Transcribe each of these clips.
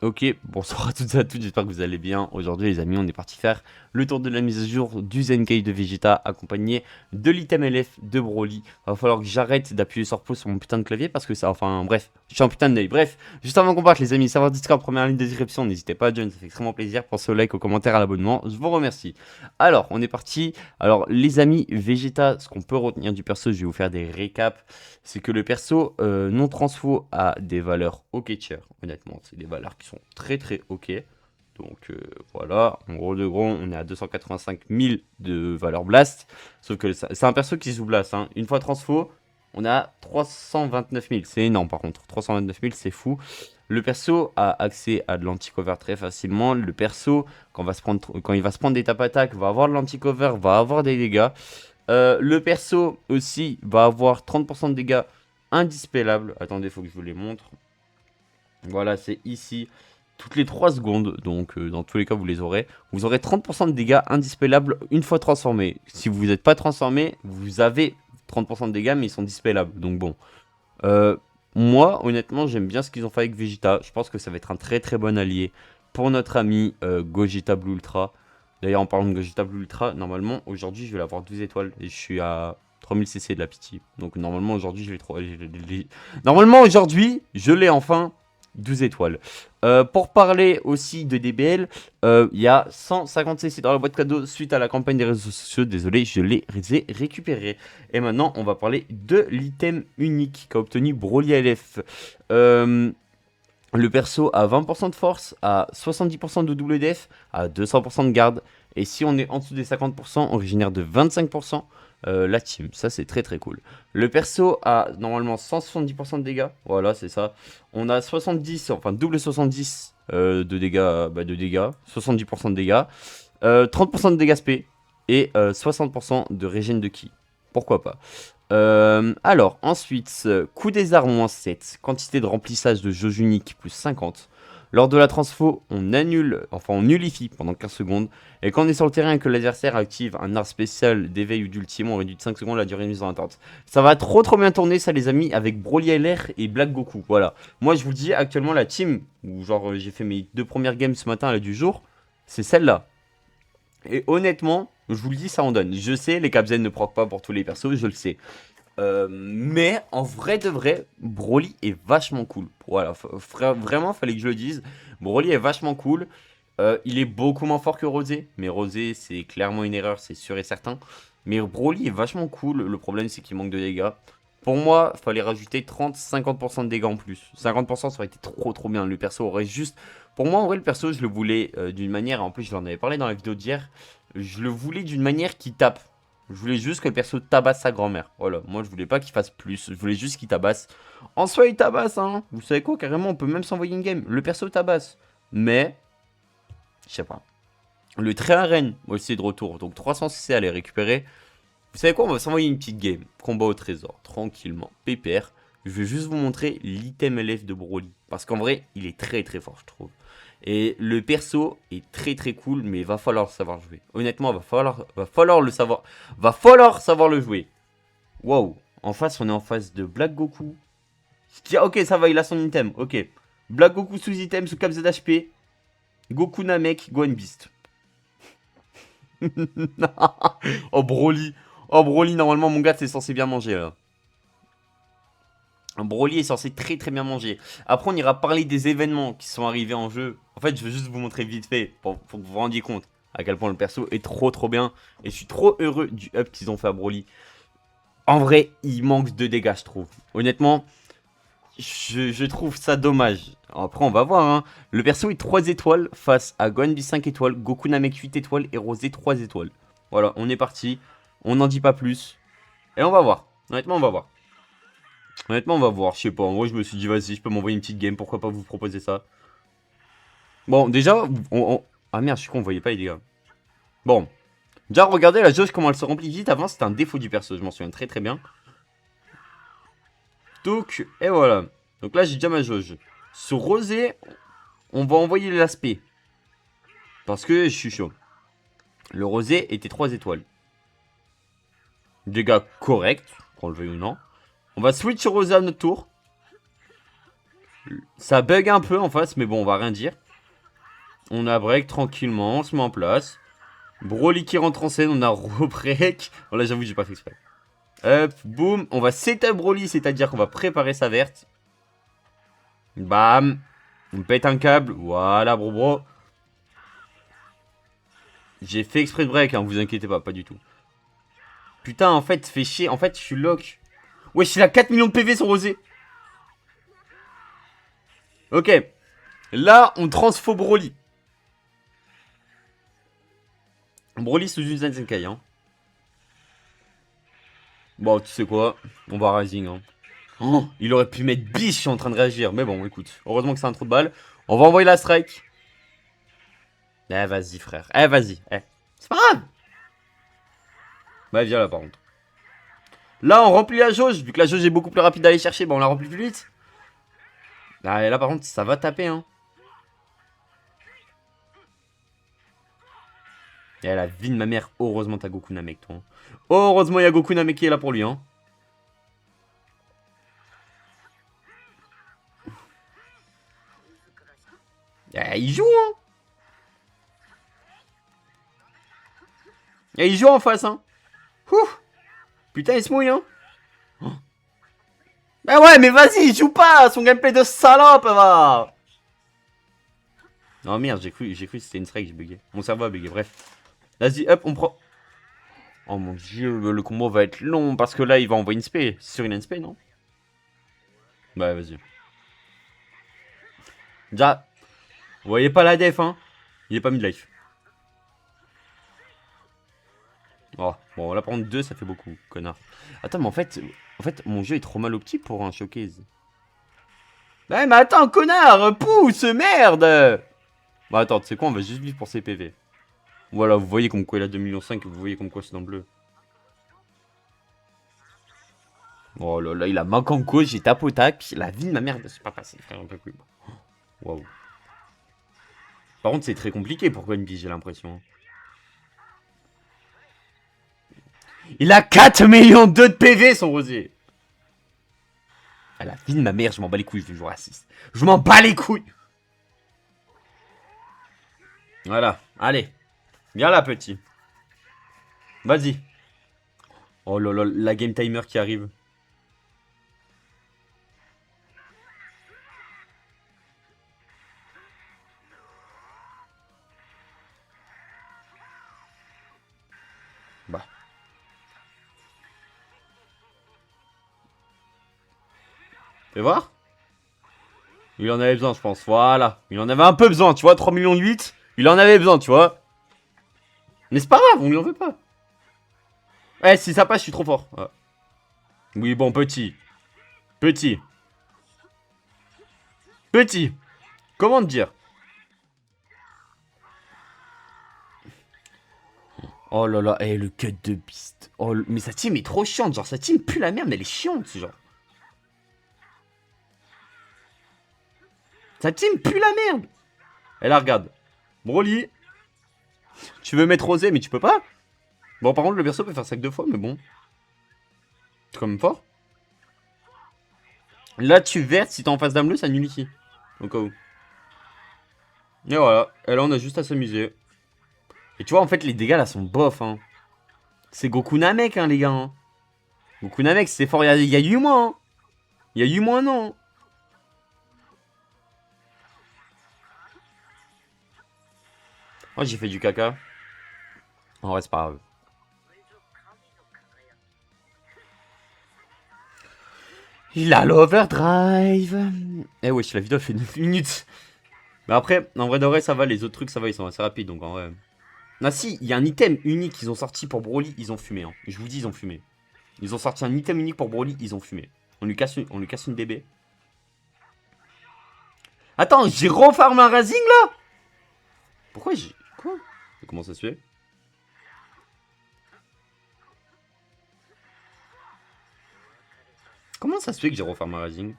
Ok, bonsoir à toutes et à tous, j'espère que vous allez bien. Aujourd'hui les amis, on est parti faire le tour de la mise à jour du Zenkai de Vegeta accompagné de l'item LF de Broly. Va falloir que j'arrête d'appuyer sur pause sur mon putain de clavier parce que ça, enfin bref, je suis un putain de deuil. Bref, juste avant qu'on parte les amis, serveur Discord, première ligne de description, n'hésitez pas à join, ça fait extrêmement plaisir. Pensez au like, au commentaire, à l'abonnement, je vous remercie. Alors, on est parti. Alors les amis, Vegeta, ce qu'on peut retenir du perso, je vais vous faire des récaps. C'est que le perso non transfo a des valeurs ok tier, honnêtement, c'est des valeurs qui sont très très ok. Donc voilà, en gros de gros, on est à 285 000 de valeur blast. Sauf que c'est un perso qui sous blast, hein. Une fois transfo, on a 329 000. C'est énorme par contre, 329 000 c'est fou. Le perso a accès à de l'anti-cover très facilement. Le perso, quand il va se prendre des tap-attaques, va avoir de l'anti-cover, va avoir des dégâts. Le perso aussi va avoir 30% de dégâts indispellables. Attendez, il faut que je vous les montre. Voilà, c'est ici. Toutes les 3 secondes, donc dans tous les cas vous les aurez. Vous aurez 30% de dégâts indispellables une fois transformé. Si vous n'êtes pas transformé, vous avez 30% de dégâts mais ils sont dispellables. Donc bon. Euh, Moi, honnêtement, j'aime bien ce qu'ils ont fait avec Vegeta. Je pense que ça va être un très très bon allié pour notre ami Gogeta Blue Ultra. D'ailleurs, en parlant de Gogeta Blue Ultra, normalement, aujourd'hui, je vais l'avoir 12 étoiles. Et je suis à 3000 CC de la pitié. Donc, normalement, aujourd'hui, je l'ai trop. Normalement, aujourd'hui, je l'ai enfin 12 étoiles. Pour parler aussi de DBL, il y a 150 CC dans la boîte cadeau suite à la campagne des réseaux sociaux. Désolé, je les ai récupérés. Et maintenant, on va parler de l'item unique qu'a obtenu Broly LF. Le perso a 20% de force, a 70% de double def, a 200% de garde. Et si on est en dessous des 50%, on régénère de 25% la team. Ça, c'est très très cool. Le perso a normalement 170% de dégâts. Voilà, c'est ça. On a 70, enfin double 70 de dégâts, 70% de dégâts, 30% de dégâts SP et 60% de régène de ki. Pourquoi pas. Alors, ensuite, coût des armes moins 7, quantité de remplissage de jauge unique plus 50. Lors de la transfo, on annule, enfin on nullifie pendant 15 secondes. Et quand on est sur le terrain et que l'adversaire active un art spécial d'éveil ou d'ultime, on réduit de 5 secondes la durée de mise en attente. Ça va trop bien tourner ça les amis avec Broly LR et Black Goku. Voilà. Moi je vous dis actuellement la team, où genre j'ai fait mes 2 premières games ce matin à la du jour, c'est celle-là. Et honnêtement, je vous le dis, ça en donne. Je sais, les Capzen ne proc pas pour tous les persos, je le sais. Mais en vrai de vrai, Broly est vachement cool. Voilà, vraiment, fallait que je le dise. Broly est vachement cool. Il est beaucoup moins fort que Rosé. Mais Rosé, c'est clairement une erreur, c'est sûr et certain. Mais Broly est vachement cool. Le problème, c'est qu'il manque de dégâts. Pour moi, il fallait rajouter 30-50% de dégâts en plus. 50%, ça aurait été trop bien. Le perso aurait juste... Pour moi, en vrai, le perso, je le voulais d'une manière... En plus, je l'en avais parlé dans la vidéo d'hier. Je le voulais d'une manière qui tape. Je voulais juste que le perso tabasse sa grand-mère. Voilà, moi, je voulais pas qu'il fasse plus. Je voulais juste qu'il tabasse. En soi, il tabasse, hein. Vous savez quoi, carrément, on peut même s'envoyer une game. Le perso tabasse. Mais... Je sais pas. Le trait arène, aussi de retour. Donc 300 CC à les récupérer. Vous savez quoi, on va s'envoyer une petite game. Combat au trésor, tranquillement. Pépère. Je vais juste vous montrer l'item LF de Broly. Parce qu'en vrai, il est très fort, je trouve. Et le perso est très cool, mais il va falloir savoir jouer. Honnêtement, va falloir le savoir. Va falloir savoir le jouer. Waouh. En face, on est en face de Black Goku. Ok, ça va, il a son item. Ok. Black Goku sous item, sous cap ZHP. Goku Namek, Gohan Beast. Oh Broly. Oh Broly, normalement mon gars c'est censé bien manger là. Broly est censé très bien manger. Après on ira parler des événements qui sont arrivés en jeu. En fait je veux juste vous montrer vite fait pour que vous vous rendiez compte à quel point le perso est trop bien. Et je suis trop heureux du up qu'ils ont fait à Broly. En vrai il manque de dégâts je trouve. Honnêtement je trouve ça dommage. Après on va voir hein. Le perso est 3 étoiles face à Gohan 5 étoiles, Goku Namek 8 étoiles et Rosé 3 étoiles. Voilà on est parti. On n'en dit pas plus. Et on va voir. Honnêtement, on va voir. Honnêtement, on va voir. Je sais pas. En gros, je me suis dit, vas-y, je peux m'envoyer une petite game. Pourquoi pas vous proposer ça. Bon, déjà, ah merde, je suis con, on voyait pas les dégâts. Bon. Déjà, regardez la jauge, comment elle se remplit vite. Avant, c'était un défaut du perso. Je m'en souviens très bien. Donc, et voilà. Donc là, j'ai déjà ma jauge. Sur Rosé, on va envoyer l'aspect. Parce que je suis chaud. Le Rosé était 3 étoiles. Dégâts corrects, qu'on le veuille ou non. On va switch sur Rosé à notre tour. Ça bug un peu en face, mais bon, on va rien dire. On a break tranquillement, on se met en place. Broly qui rentre en scène, on a re-break. Bon là, j'avoue, j'ai pas fait exprès. Hop, boum. On va setup Broly, c'est-à-dire qu'on va préparer sa verte. Bam. On pète un câble. Voilà, bro. J'ai fait exprès de break, hein, vous inquiétez pas, pas du tout. Putain, en fait, fait chier. En fait, je suis lock. Wesh, il a 4 millions de PV son rosé. Ok. Là, on transfo Broly. Broly sous une Zenkai, hein. Bon, tu sais quoi, on va Rising, hein. Oh, il aurait pu mettre biche, je suis en train de réagir. Mais bon, écoute, heureusement que c'est un trou de balle. On va envoyer la strike. Eh, vas-y, frère. Eh, vas-y. Eh. C'est pas grave. Bah, viens là, par contre. Là, on remplit la jauge. Vu que la jauge est beaucoup plus rapide d'aller chercher, bah, on la remplit plus vite. Ah, et là, par contre, ça va taper, hein. Eh, la vie de ma mère. Heureusement, t'as Goku Namek, toi. Hein. Heureusement, il y a Goku Namek qui est là pour lui, hein. Eh, il joue, hein. Et il joue en face, hein. Ouh. Putain, il se mouille, hein. Oh. Bah ouais, mais vas-y, il joue pas. Son gameplay de salope, va. Non, merde, j'ai cru que c'était une strike, j'ai bugué. Mon cerveau a bugué, bref. Vas-y, hop, on prend... Oh mon dieu, le combo va être long, parce que là, il va envoyer une spé. C'est sur une spé, non? Bah, vas-y. Déjà, vous voyez pas la def, hein. Il est pas mid-life. Oh, bon, là, par contre, 2, ça fait beaucoup, connard. Attends, mais en fait, mon jeu est trop mal opti pour un showcase. Ouais, mais attends, connard, pousse, merde. Bah, attends, tu sais quoi, on va juste vivre pour ses PV. Voilà, vous voyez comme quoi il a 2,5 millions, vous voyez comme quoi c'est dans le bleu. Oh là là, il a Makanko, j'ai tapotac. La vie de ma mère, c'est pas passé, frère, un peu plus. Waouh. Par contre, c'est très compliqué pour Gonbi, j'ai l'impression. Il a 4 millions de PV, son rosier. À la vie de ma mère, je m'en bats les couilles, je vais jouer raciste. Je m'en bats les couilles. Voilà, allez. Viens là, petit. Vas-y. Oh là là, la game timer qui arrive. Bah. Fais voir. Il en avait besoin, je pense. Voilà. Il en avait un peu besoin, tu vois. 3,8 millions. Il en avait besoin, tu vois. Mais c'est pas grave, on lui en veut pas. Eh, si ça passe, je suis trop fort. Ah. Oui, bon, petit. Petit. Petit. Comment te dire? Oh là là, eh, le cut de piste. Oh, mais sa team est trop chiante. Genre, sa team pue la merde, mais elle est chiante, genre. Sa team pue la merde. Elle la regarde. Broly. Tu veux mettre Rosé, mais tu peux pas. Bon, par contre, le berceau peut faire ça que 2 fois, mais bon. C'est quand même fort. Là, tu vertes, si t'es en face d'âme bleue, ça nullifie. Au cas où. Et voilà. Et là, on a juste à s'amuser. Et tu vois, en fait, les dégâts là sont bof. Hein. C'est Goku Namek, hein, les gars. Hein. Goku Namek, c'est fort. Il y a 8 mois. Hein. Il y a 8 mois, non. Moi, j'ai fait du caca. En vrai, c'est pas grave. Il a l'overdrive. Eh wesh, la vidéo fait 9 minutes. Mais après, en vrai de vrai, ça va. Les autres trucs, ça va, ils sont assez rapides. Donc en vrai. Ah si, il y a un item unique qu'ils ont sorti pour Broly. Ils ont fumé. Hein. Je vous dis, ils ont fumé. Ils ont sorti un item unique pour Broly. Ils ont fumé. On lui casse une bébé. Attends, j'ai refarmé un Razing là. Pourquoi j'ai... Quoi? Comment ça se fait? Comment ça se fait que j'ai refarmé un Razing?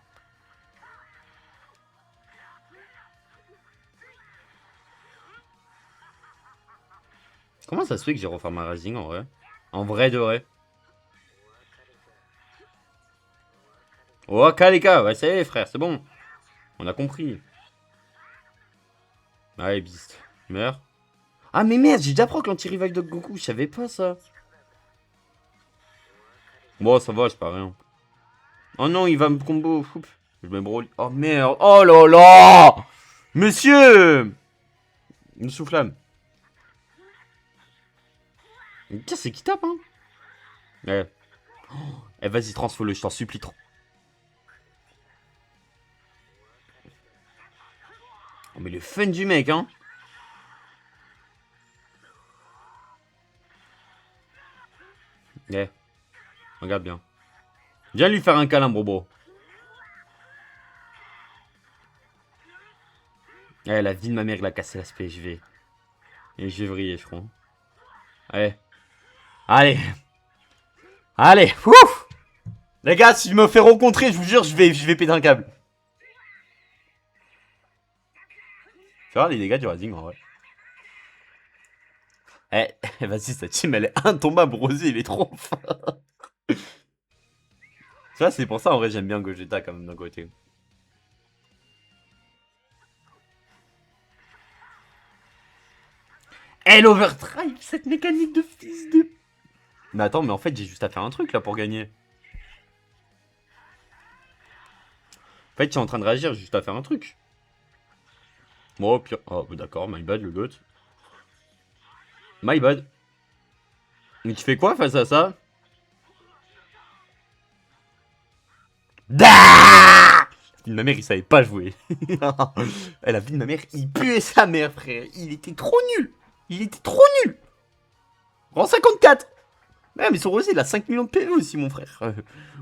Comment ça se fait que j'ai refarmé un Razing en vrai? En vrai de vrai? Oh, Kaleka, ouais, ça y est, frère, c'est bon. On a compris. Allez, Beast. Meurs. Ah, mais merde, j'ai déjà proc l'anti-revive de Goku. Je savais pas ça. Bon, ça va, c'est pas rien. Oh non, il va me combo. Oups. Je me Broly. Oh merde. Oh là là. Monsieur. Une soufflame. Tiens, c'est qui tape, hein. Ouais. Eh, vas-y, transfo-le, je t'en supplie trop. Oh, mais le fun du mec, hein. Eh, regarde bien. Viens lui faire un câlin, bro. Eh, la vie de ma mère, il a cassé l'aspect, je vais. Et je vais vriller, je crois. Allez. Allez. Allez. Ouf. Les gars, si je me fais rencontrer, je vous jure, je vais péter un câble. Tu vois les dégâts du Rising en vrai. Eh, vas-y, cette team, elle est intombable. Rosé, il est trop fort. Tu vois, c'est pour ça, en vrai, j'aime bien Gogeta quand même d'un côté. Elle overdrive cette mécanique de fils de... Mais attends, mais en fait, j'ai juste à faire un truc là pour gagner. En fait, tu es en train de réagir, j'ai juste à faire un truc. Bon, pire. Oh, bah, d'accord, my bad, le goat. My bad. Mais tu fais quoi face à ça? Da Ma mère, il savait pas jouer. La vie de ma mère, il puait sa mère, frère. Il était trop nul. Il était trop nul. En 54. Ouais, mais son Rosé, il a 5 millions de PV aussi, mon frère.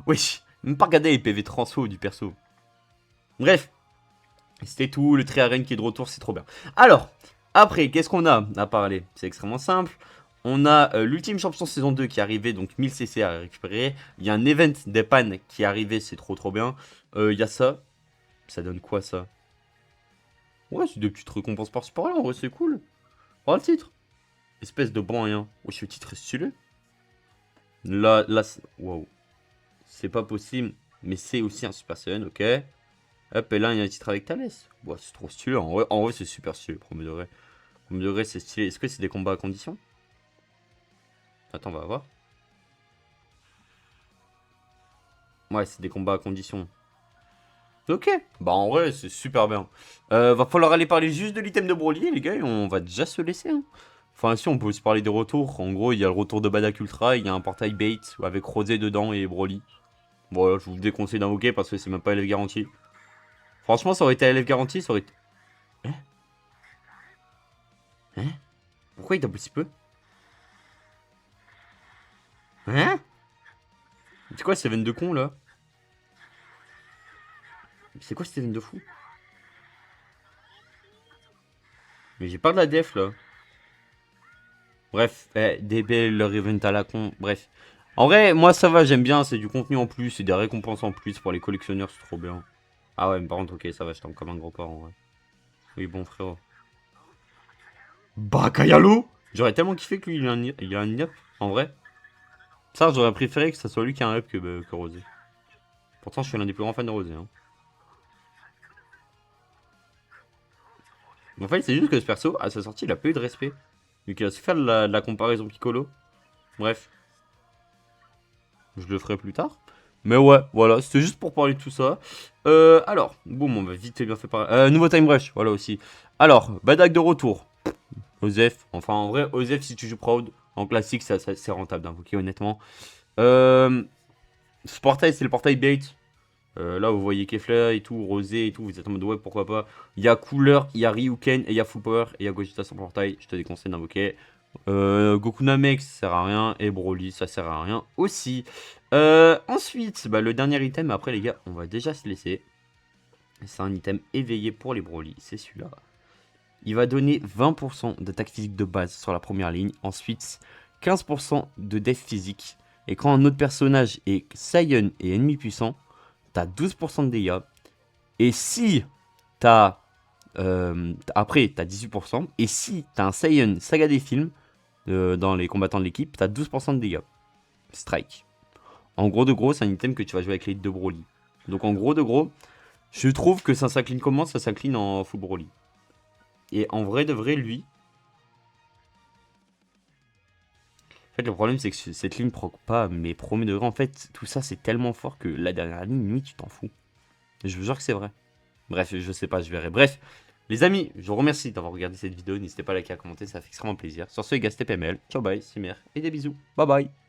Wesh. Même pas regarder les PV transfo du perso. Bref. C'était tout. Le Triarène qui est de retour, c'est trop bien. Alors, après, qu'est-ce qu'on a à parler? C'est extrêmement simple. On a l'Ultime Champion saison 2 qui est arrivé, donc 1000 CC à récupérer. Il y a un event des pannes qui est arrivé, c'est trop bien. Il y a ça. Ça donne quoi ça? Ouais, c'est des petites récompenses par-ci par-là, en vrai, c'est cool. Oh, le titre. Espèce de bon rien. Wesh, le titre est stylé. Là, wow. C'est pas possible, mais c'est aussi un Super Saiyan, ok. Hop, et là, il y a un titre avec Thalès. Ouais, c'est trop stylé. En vrai c'est super stylé, premier degré. Premier degré, c'est stylé. Est-ce que c'est des combats à condition? Attends, on va voir. Ouais, c'est des combats à condition. Ok. Bah, en vrai, c'est super bien. Va falloir aller parler juste de l'item de Broly, les gars, et on va déjà se laisser. Hein. Enfin, si, on peut aussi parler des retours. En gros, il y a le retour de Badak Ultra, il y a un portail bait avec Rosé dedans et Broly. Voilà, je vous déconseille d'invoquer parce que c'est même pas LF garanti. Franchement, ça aurait été LF garanti, ça aurait été... Hein? Hein? Pourquoi il tape aussi peu? Hein? C'est quoi cette veine de con là? C'est quoi cette veine de fou? Mais j'ai pas de la def là. Bref, DB, leur event à la con, bref. En vrai, moi ça va, j'aime bien, c'est du contenu en plus, c'est des récompenses en plus pour les collectionneurs, c'est trop bien. Ah ouais, mais par contre, ok, ça va, je tombe comme un gros porc en vrai. Oui, bon frérot. Bakayalo. J'aurais tellement kiffé que lui il a un up, en vrai. Ça, j'aurais préféré que ça soit lui qui a un up que Rosé. Pourtant, je suis l'un des plus grands fans de Rosé. Hein. En fait, c'est juste que ce perso, à sa sortie, il a peu eu de respect. Vu qu'il a su faire de la comparaison Piccolo. Bref. Je le ferai plus tard. Mais ouais, voilà, c'était juste pour parler de tout ça. Alors, boum, on va vite et bien fait par... nouveau Time Rush, voilà aussi. Alors, Badak de retour. Osef, enfin en vrai, Osef si tu joues Proud, en classique, c'est rentable d'invoquer honnêtement. Ce portail, c'est le portail bait. Là, vous voyez Kefla et tout, Rosé et tout, vous êtes en mode ouais, pourquoi pas. Il y a Couleur, il y a Ryuken, et il y a Full Power, et il y a Gogeta sans portail, je te déconseille d'invoquer. Goku Namek, ça sert à rien, et Broly, ça sert à rien aussi. Ensuite, bah, le dernier item, après les gars, on va déjà se laisser. C'est un item éveillé pour les Broly, c'est celui-là. Il va donner 20% d'attaque physique de base sur la première ligne, ensuite 15% de def physique. Et quand un autre personnage est Saiyan et ennemi puissant, t'as 12% de dégâts. Et si t'as... après, t'as 18%. Et si t'as un Saiyan Saga des films, dans les combattants de l'équipe, t'as 12% de dégâts. Strike. En gros de gros, c'est un item que tu vas jouer avec les deux Broly. Donc en gros de gros, Je trouve que ça s'incline comment? Ça s'incline en full Broly. Et en vrai de vrai, lui... En fait, le problème, c'est que cette ligne proc pas mes premiers degrés. En fait, tout ça, c'est tellement fort que la dernière ligne, lui, tu t'en fous. Je vous jure que c'est vrai. Bref, je sais pas, je verrai. Bref, les amis, je vous remercie d'avoir regardé cette vidéo. N'hésitez pas à liker, à commenter, ça fait extrêmement plaisir. Sur ce, les gars, c'était PML. Ciao, bye, Simer, et des bisous. Bye bye.